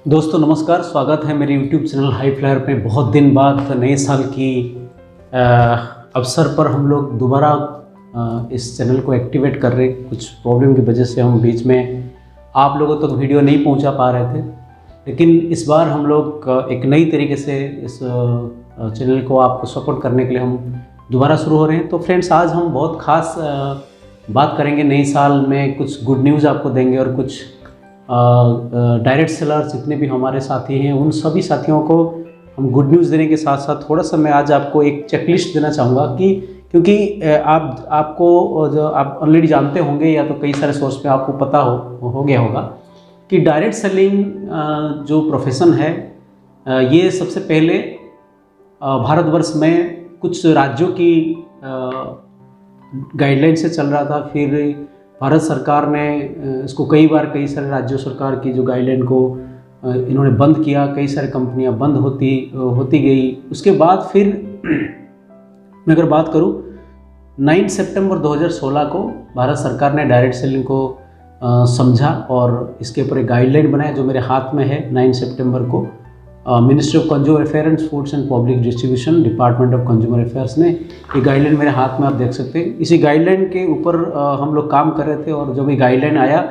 दोस्तों नमस्कार, स्वागत है मेरे YouTube चैनल हाई फ्लायर पे। बहुत दिन बाद नए साल की अवसर पर हम लोग दोबारा इस चैनल को एक्टिवेट कर रहे। कुछ प्रॉब्लम की वजह से हम बीच में आप लोगों तक वीडियो नहीं पहुंचा पा रहे थे, लेकिन इस बार हम लोग एक नई तरीके से इस चैनल को आपको सपोर्ट करने के लिए हम दोबारा शुरू हो रहे हैं। तो फ्रेंड्स, आज हम बहुत ख़ास बात करेंगे। नए साल में कुछ गुड न्यूज़ आपको देंगे और कुछ डायरेक्ट सेलर जितने भी हमारे साथी हैं उन सभी साथियों को हम गुड न्यूज़ देने के साथ साथ थोड़ा सा मैं आज आपको एक चेकलिस्ट देना चाहूँगा कि क्योंकि आपको जो आप ऑलरेडी जानते होंगे या तो कई सारे सोर्स पे आपको पता हो गया होगा कि डायरेक्ट सेलिंग जो प्रोफेशन है ये सबसे पहले भारतवर्ष में कुछ राज्यों की गाइडलाइन से चल रहा था। फिर भारत सरकार ने इसको कई सारे राज्य सरकार की जो गाइडलाइन को इन्होंने बंद किया। कई सारी कंपनियां बंद होती गई। उसके बाद फिर मैं अगर बात करूं 9 सितंबर 2016 को भारत सरकार ने डायरेक्ट सेलिंग को समझा और इसके ऊपर एक गाइडलाइन बनाया जो मेरे हाथ में है। 9 सितंबर को ministry of consumer affairs foods and public distribution, department of consumer affairs ने ये गाइडलाइन मेरे हाथ में आप देख सकते हैं। इसी गाइडलाइन के ऊपर हम लोग काम कर रहे थे और जब ये गाइडलाइन आया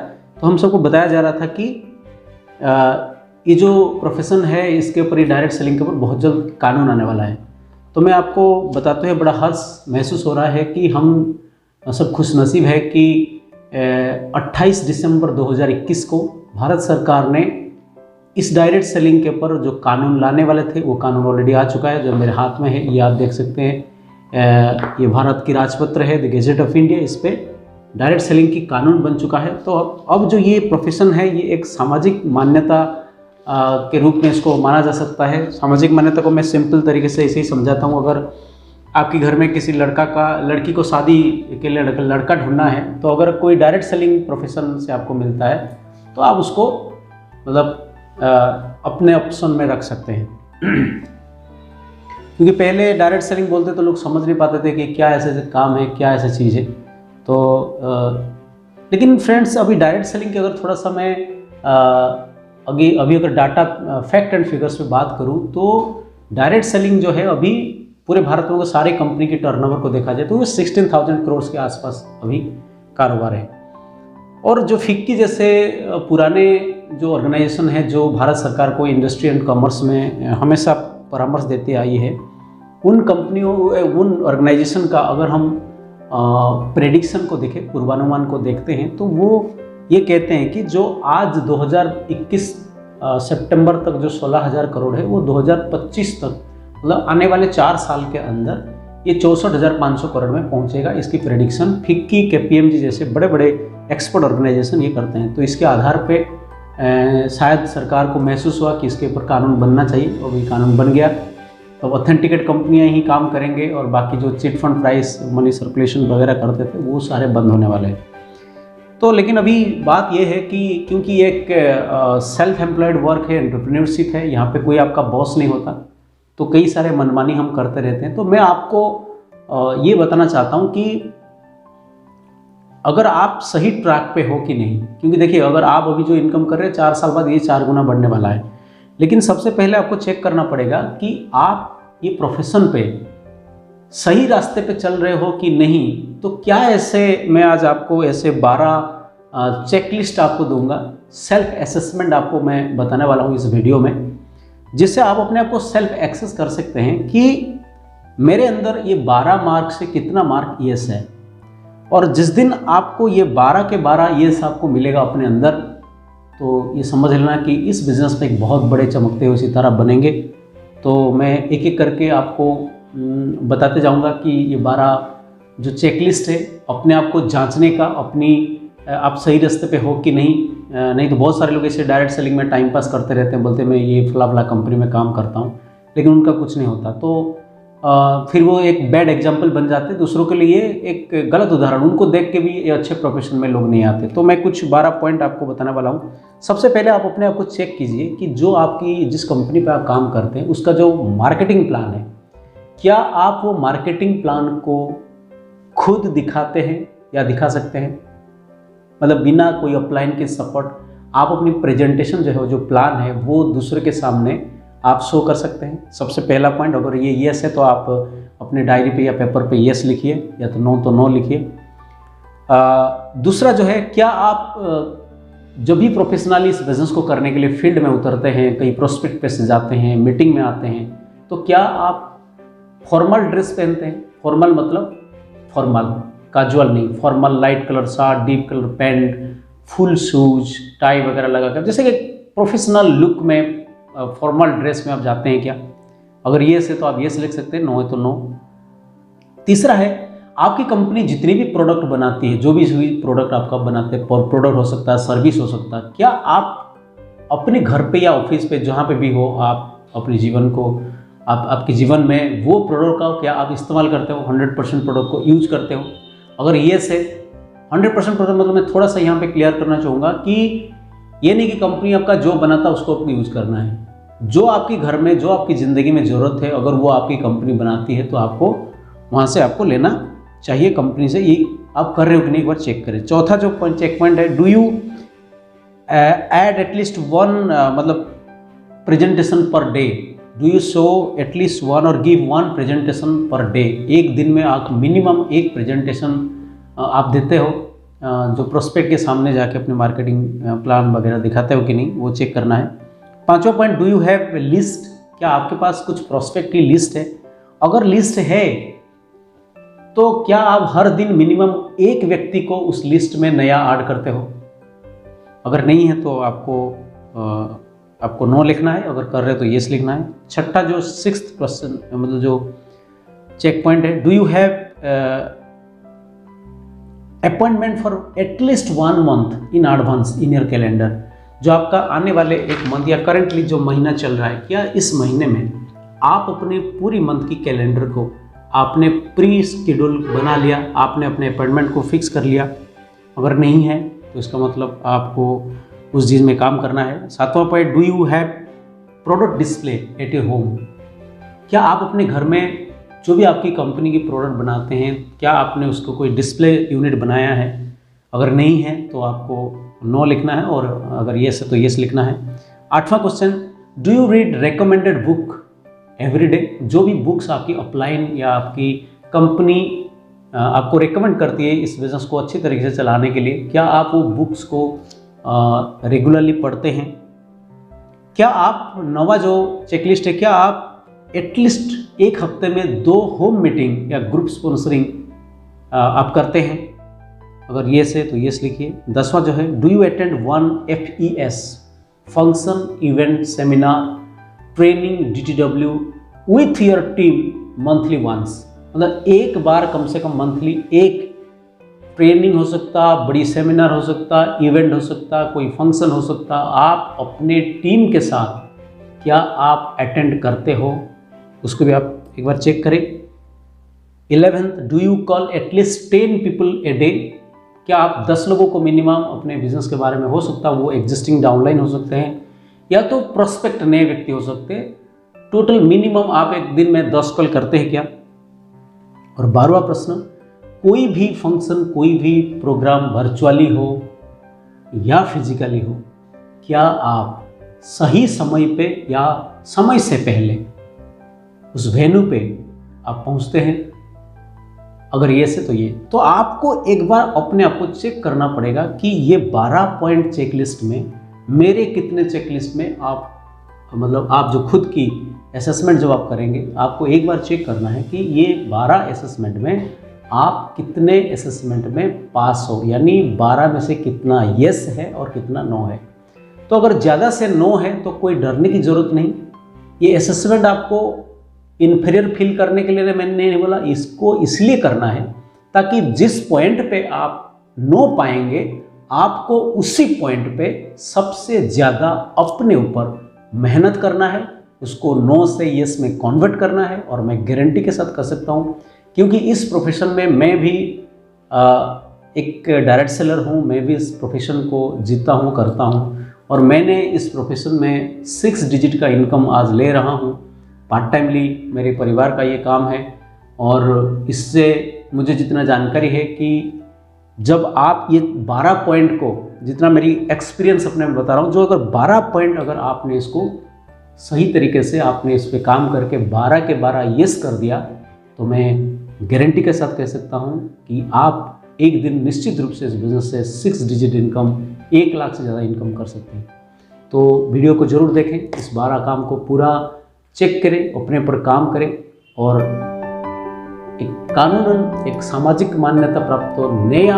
तो हम सबको बताया जा रहा था कि ये जो प्रोफेशन है इसके ऊपर, ये डायरेक्ट सेलिंग के ऊपर बहुत जल्द कानून आने वाला है। तो मैं आपको बताते हुए बड़ा हर्ष महसूस हो रहा है कि हम सब खुशनसीब है कि 28 दिसंबर 2021 को भारत सरकार ने इस डायरेक्ट सेलिंग के ऊपर जो कानून लाने वाले थे वो कानून ऑलरेडी आ चुका है, जो मेरे हाथ में है। ये आप देख सकते हैं, ये भारत की राजपत्र है, द गैजेट ऑफ इंडिया। इस पे डायरेक्ट सेलिंग की कानून बन चुका है। तो अब जो ये प्रोफेशन है ये एक सामाजिक मान्यता के रूप में इसको माना जा सकता है। सामाजिक मान्यता को मैं सिंपल तरीके से ऐसे ही समझाता हूँ। अगर आपके घर में किसी लड़की को शादी के लिए लड़का ढूंढना है, तो अगर कोई डायरेक्ट सेलिंग प्रोफेशन से आपको मिलता है तो आप उसको मतलब अपने ऑप्शन में रख सकते हैं। क्योंकि पहले डायरेक्ट सेलिंग बोलते तो लोग समझ नहीं पाते थे कि क्या ऐसे काम है, क्या ऐसी चीज़ है। तो लेकिन फ्रेंड्स, अभी डायरेक्ट सेलिंग के अगर थोड़ा सा मैं अभी अगर डाटा फैक्ट एंड फिगर्स पे बात करूं तो डायरेक्ट सेलिंग जो है अभी पूरे भारत में सारे कंपनी के टर्नओवर को देखा जाए तो वो 16,000 करोड़ के आसपास अभी कारोबार है। और जो फिक्की जैसे पुराने जो ऑर्गेनाइजेशन है जो भारत सरकार को इंडस्ट्री एंड कॉमर्स में हमेशा परामर्श देती आई है, उन कंपनियों उन ऑर्गेनाइजेशन का अगर हम प्रेडिक्शन को देखें, पूर्वानुमान को देखते हैं, तो वो ये कहते हैं कि जो आज 2021 सितंबर तक जो 16,000 करोड़ है वो 2025 तक मतलब आने वाले 4 साल के अंदर ये 64,500 करोड़ में पहुंचेगा। इसकी प्रेडिक्शन फिक्की, केपीएमजी जैसे बड़े बड़े एक्सपर्ट ऑर्गेनाइजेशन ये करते हैं। तो इसके आधार पे शायद सरकार को महसूस हुआ कि इसके ऊपर कानून बनना चाहिए और ये कानून बन गया। तो ऑथेंटिकेट कंपनियां ही काम करेंगे और बाकी जो chit fund price money circulation वगैरह करते थे वो सारे बंद होने वाले हैं। तो लेकिन अभी बात ये है कि क्योंकि एक सेल्फ एम्प्लॉयड वर्क है, एंटरप्रेन्योरशिप है, यहाँ पे कोई आपका बॉस नहीं होता, तो कई सारे मनमानी हम करते रहते हैं। तो मैं आपको ये बताना चाहता हूँ कि अगर आप सही ट्रैक पे हो कि नहीं। क्योंकि देखिए, अगर आप अभी जो इनकम कर रहे हैं 4 साल बाद ये 4 गुना बढ़ने वाला है, लेकिन सबसे पहले आपको चेक करना पड़ेगा कि आप ये प्रोफेशन पे सही रास्ते पे चल रहे हो कि नहीं। तो क्या ऐसे मैं आज आपको ऐसे 12 चेकलिस्ट आपको दूंगा, सेल्फ असेसमेंट आपको मैं बताने वाला हूँ इस वीडियो में, जिससे आप अपने आप को सेल्फ एक्सेस कर सकते हैं कि मेरे अंदर ये 12 मार्क से कितना मार्क यस है। और जिस दिन आपको ये 12 के 12 यस आपको मिलेगा अपने अंदर, तो ये समझ लेना कि इस बिज़नेस में एक बहुत बड़े चमकते हुए सितारा बनेंगे। तो मैं एक एक करके आपको बताते जाऊंगा कि ये 12 जो चेकलिस्ट है अपने आप को जांचने का, अपनी आप सही रास्ते पे हो कि नहीं तो बहुत सारे लोग ऐसे डायरेक्ट सेलिंग में टाइम पास करते रहते हैं, बोलते हैं मैं ये फला कंपनी में काम करता हूँ, लेकिन उनका कुछ नहीं होता। तो फिर वो एक बैड एग्जाम्पल बन जाते हैं दूसरों के लिए, एक गलत उदाहरण, उनको देख के भी ये अच्छे प्रोफेशन में लोग नहीं आते। तो मैं कुछ 12 पॉइंट आपको बताने वाला हूँ। सबसे पहले आप अपने आप को चेक कीजिए कि जो आपकी जिस कंपनी पे आप काम करते हैं उसका जो मार्केटिंग प्लान है, क्या आप वो मार्केटिंग प्लान को खुद दिखाते हैं या दिखा सकते हैं, मतलब बिना कोई अपलाइन के सपोर्ट। आप अपनी प्रेजेंटेशन जो है, जो प्लान है, वो दूसरे के सामने आप शो कर सकते हैं। सबसे पहला पॉइंट, अगर ये येस है तो आप अपने डायरी पे या पेपर पे येस लिखिए, या तो नो लिखिए। दूसरा जो है, क्या आप जब भी प्रोफेशनली इस बिज़नेस को करने के लिए फील्ड में उतरते हैं, कहीं प्रोस्पेक्ट पे से जाते हैं, मीटिंग में आते हैं, तो क्या आप फॉर्मल ड्रेस पहनते हैं? फॉर्मल मतलब फॉर्मल, कैजुअल नहीं। Formal light colour shirt, deep colour pant, full shoes, tie वगैरह लगाकर, जैसे कि प्रोफेशनल लुक में फॉर्मल ड्रेस में आप जाते हैं क्या? अगर येस है तो आप येस लिख सकते हैं, नो है तो नो। तीसरा है, आपकी कंपनी जितनी भी प्रोडक्ट बनाती है, जो भी प्रोडक्ट आपका बनाते हैं, प्रोडक्ट हो सकता है, सर्विस हो सकता है, क्या आप अपने घर पे या ऑफिस पे जहाँ पे भी हो, आप अपने जीवन को आपके जीवन में वो प्रोडक्ट का क्या आप इस्तेमाल करते हो? 100% प्रोडक्ट को यूज करते हो? अगर येस है 100% प्रोडक्ट, मतलब मैं थोड़ा सा यहाँ पे क्लियर करना चाहूँगा कि ये नहीं कि कंपनी आपका जो बनाता है उसको आपको यूज़ करना है। जो आपके घर में, जो आपकी ज़िंदगी में ज़रूरत है, अगर वो आपकी कंपनी बनाती है तो आपको वहाँ से आपको लेना चाहिए कंपनी से। ये आप कर रहे हो कि नहीं, एक बार चेक करें। चौथा जो चेक पॉइंट है, do you add at least one मतलब presentation per day? Do you show at least one और give one presentation per day? एक दिन में आप मिनिमम एक प्रेजेंटेशन आप देते हो, जो प्रोस्पेक्ट के सामने जाके अपने मार्केटिंग प्लान वगैरह दिखाते हो कि नहीं, वो चेक करना है। पांचवा point, do you have list? क्या आपके पास कुछ प्रोस्पेक्ट की लिस्ट है? अगर लिस्ट है तो क्या आप हर दिन मिनिमम एक व्यक्ति को उस लिस्ट में नया ऐड करते हो? अगर नहीं है तो आपको नो लिखना है, अगर कर रहे हो तो येस लिखना है। छठा जो 6th क्वेश्चन, मतलब जो चेक पॉइंट है, do you have appointment for at least 1 month in advance in your calendar? जो आपका आने वाले एक मंथ या करंटली जो महीना चल रहा है, क्या इस महीने में आप अपने पूरी मंथ की कैलेंडर को आपने प्री शेड्यूल बना लिया, आपने अपने अपॉइंटमेंट को फिक्स कर लिया? अगर नहीं है तो इसका मतलब आपको उस चीज़ में काम करना है। 7वां point, do you have product display at your home? क्या आप अपने घर में जो भी आपकी कंपनी की प्रोडक्ट बनाते हैं, क्या आपने उसको कोई डिस्प्ले यूनिट बनाया है? अगर नहीं है तो आपको नो लिखना है, और अगर येस है तो येस लिखना है। 8वां question, do you read recommended book every day? जो भी बुक्स आपकी अपलाइन या आपकी कंपनी आपको रिकमेंड करती है इस बिज़नेस को अच्छी तरीके से चलाने के लिए, क्या आप वो बुक्स को रेगुलरली पढ़ते हैं? क्या आप, नवा जो चेकलिस्ट है, क्या आप एटलीस्ट एक हफ्ते में 2 होम मीटिंग या ग्रुप स्पॉन्सरिंग आप करते हैं? अगर येस है तो येस लिखिए। 10वां जो है, do you attend 1 FES function, event, seminar, training, DTW with your team monthly once? मतलब एक बार कम से कम मंथली एक ट्रेनिंग हो सकता, बड़ी सेमिनार हो सकता, इवेंट हो सकता, कोई फंक्शन हो सकता, आप अपने टीम के साथ क्या आप अटेंड करते हो? उसको भी आप एक बार चेक करें। 11th, do you call at least 10 people a day? क्या आप 10 लोगों को मिनिमम अपने बिजनेस के बारे में, हो सकता है वो एग्जिस्टिंग डाउनलाइन हो सकते हैं या तो प्रोस्पेक्ट नए व्यक्ति हो सकते हैं, टोटल मिनिमम आप एक दिन में 10 कॉल करते हैं क्या? और 12वां प्रश्न, कोई भी फंक्शन, कोई भी प्रोग्राम वर्चुअली हो या फिजिकली हो, क्या आप सही समय पे या समय से पहले उस वेन्यू पे आप पहुंचते हैं? अगर ये से तो ये, तो आपको एक बार अपने आप को चेक करना पड़ेगा कि ये 12 पॉइंट चेकलिस्ट में मेरे कितने चेकलिस्ट में आप, मतलब आप जो खुद की असेसमेंट जब आप करेंगे, आपको एक बार चेक करना है कि ये 12 असेसमेंट में आप कितने असेसमेंट में पास हो, यानी 12 में से कितना येस है और कितना नो है। तो अगर ज़्यादा से नो है तो कोई डरने की ज़रूरत नहीं। ये असेसमेंट आपको इन्फीरियर फील करने के लिए मैंने नहीं बोला, इसको इसलिए करना है ताकि जिस पॉइंट पे आप नो पाएंगे, आपको उसी पॉइंट पे सबसे ज़्यादा अपने ऊपर मेहनत करना है, उसको नो से यस में कन्वर्ट करना है। और मैं गारंटी के साथ कह सकता हूँ, क्योंकि इस प्रोफेशन में मैं भी एक डायरेक्ट सेलर हूँ, मैं भी इस प्रोफेशन को जीता हूँ, करता हूँ, और मैंने इस प्रोफेशन में 6 डिजिट का इनकम आज ले रहा हूँ। पार्ट टाइमली मेरे परिवार का ये काम है, और इससे मुझे जितना जानकारी है कि जब आप ये 12 पॉइंट को जितना मेरी एक्सपीरियंस अपने में बता रहा हूँ, जो अगर 12 पॉइंट अगर आपने इसको सही तरीके से आपने इस पे काम करके 12 के 12 यस कर दिया, तो मैं गारंटी के साथ कह सकता हूँ कि आप एक दिन निश्चित रूप से इस बिज़नेस से 6 डिजिट इनकम, 1 लाख से ज़्यादा इनकम कर सकते हैं। तो वीडियो को ज़रूर देखें, इस 12 काम को पूरा चेक करें, अपने पर काम करें और एक कानूनन एक सामाजिक मान्यता प्राप्त और नया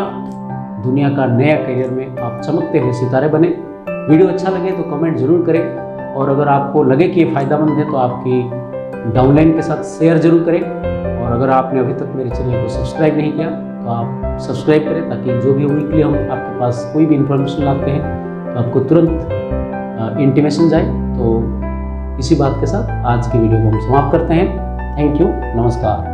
दुनिया का नया करियर में आप चमकते हुए सितारे बने। वीडियो अच्छा लगे तो कमेंट जरूर करें और अगर आपको लगे कि ये फ़ायदेमंद है तो आपकी डाउनलाइन के साथ शेयर जरूर करें। और अगर आपने अभी तक मेरे चैनल को सब्सक्राइब नहीं किया तो आप सब्सक्राइब करें, ताकि जो भी वीकली हम आपके पास कोई भी इन्फॉर्मेशन लाते हैं तो आपको तुरंत इंटीमेशन जाए। तो इसी बात के साथ आज की वीडियो को हम समाप्त करते हैं। थैंक यू, नमस्कार।